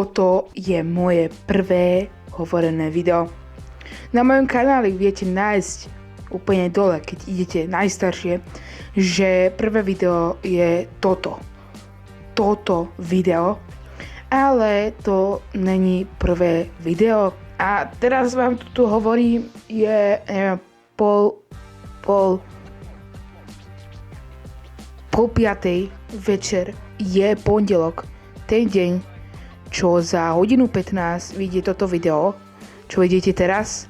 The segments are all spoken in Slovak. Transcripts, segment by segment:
Toto je moje prvé hovorené video. Na mojom kanáli viete nájsť úplne dole, keď idete najstaršie, že prvé video je toto. Toto video. Ale to není prvé video. A teraz vám tu hovorím, je pol piatej večer, je pondelok, ten deň, čo za hodinu 15 vyjde toto video, čo vidíte teraz.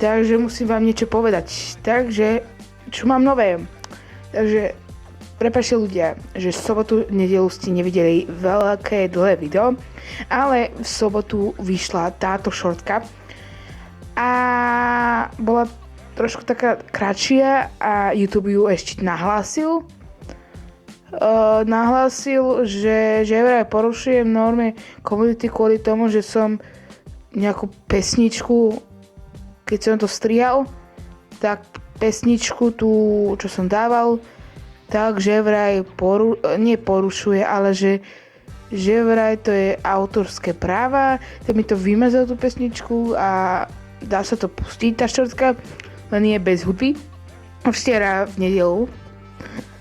Takže musím vám niečo povedať. Takže, čo mám nové? Takže, prepáčte ľudia, že v sobotu, nedelu ste nevideli veľké dlhé video, ale v sobotu vyšla táto šortka a bola trošku taká kratšia a YouTube ju ešte nahlásil, že vraj porušujem normy komunity kvôli tomu, že som nejakú pesničku, keď som to strihal, tak pesničku tú, čo som dával, takže vraj neporušuje, ale že vraj to je autorské práva, tak mi to vymazal tú pesničku a dá sa to pustiť, tá šortka, len je bez hudby. Včera v nedelu.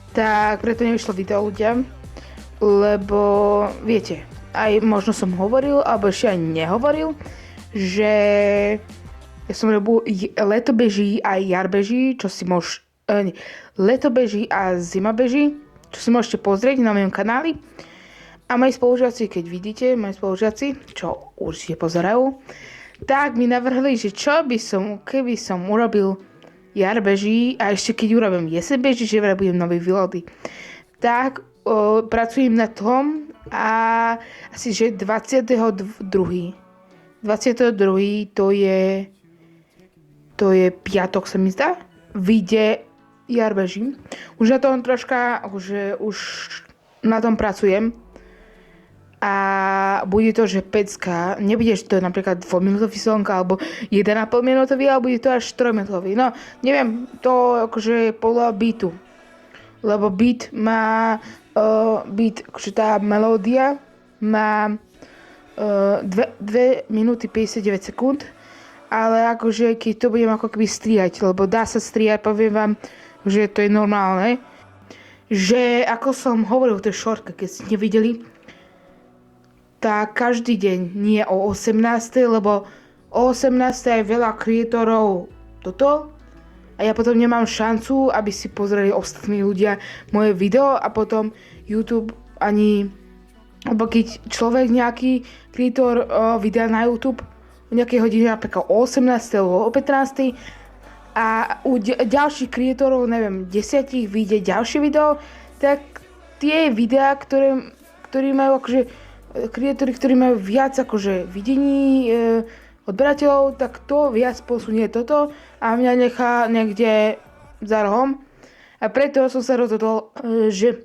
Tak preto nevyšlo video ľudia, lebo viete, aj možno som hovoril, alebo ešte aj nehovoril, že ja som robil leto beží a jar beží, čo si leto beží a zima beží, čo si môžete pozrieť na mojom kanáli. A moji spolužiaci, keď vidíte, čo určite pozerajú, tak mi navrhli, že čo by som, keby som urobil jar beží a ešte keď urobím jeseň beží, že vraj budem nový vylody. Tak pracujem na tom a asi, že 22. To je piatok, sa mi zdá, vyjde jar beží. Už na tom troška, už na tom pracujem. A bude to, že 5, nebudeš to napríklad 2-minútový song alebo 1,5 minútový, ale bude to až 3-minútový. No, neviem, to akože podľa beatu. Lebo beat má, akože tá melódia má 2 minúty 59 sekúnd, ale akože keď to budem ako keby strihať, lebo dá sa strihať, poviem vám, že to je normálne. Že ako som hovoril v tej šortke, keď ste nevideli, tak každý deň, nie o 18, lebo o 18 je veľa kreatorov toto a ja potom nemám šancu, aby si pozreli ostatní ľudia moje video a potom YouTube ani, lebo keď človek nejaký kreator videa na YouTube o nejakej hodine, napríklad o 18 alebo o 15 a u ďalších kreatorov, neviem, 10 vyjde ďalšie video, tak tie videá, ktorí majú akože kreatóri, ktorí majú viac akože videní odberateľov, tak to viac posunie toto a mňa nechá niekde za rohom. A preto som sa rozhodol, že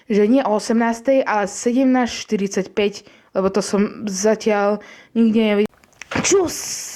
nie o 18, ale 17:45, lebo to som zatiaľ nikde nevidel. Čus!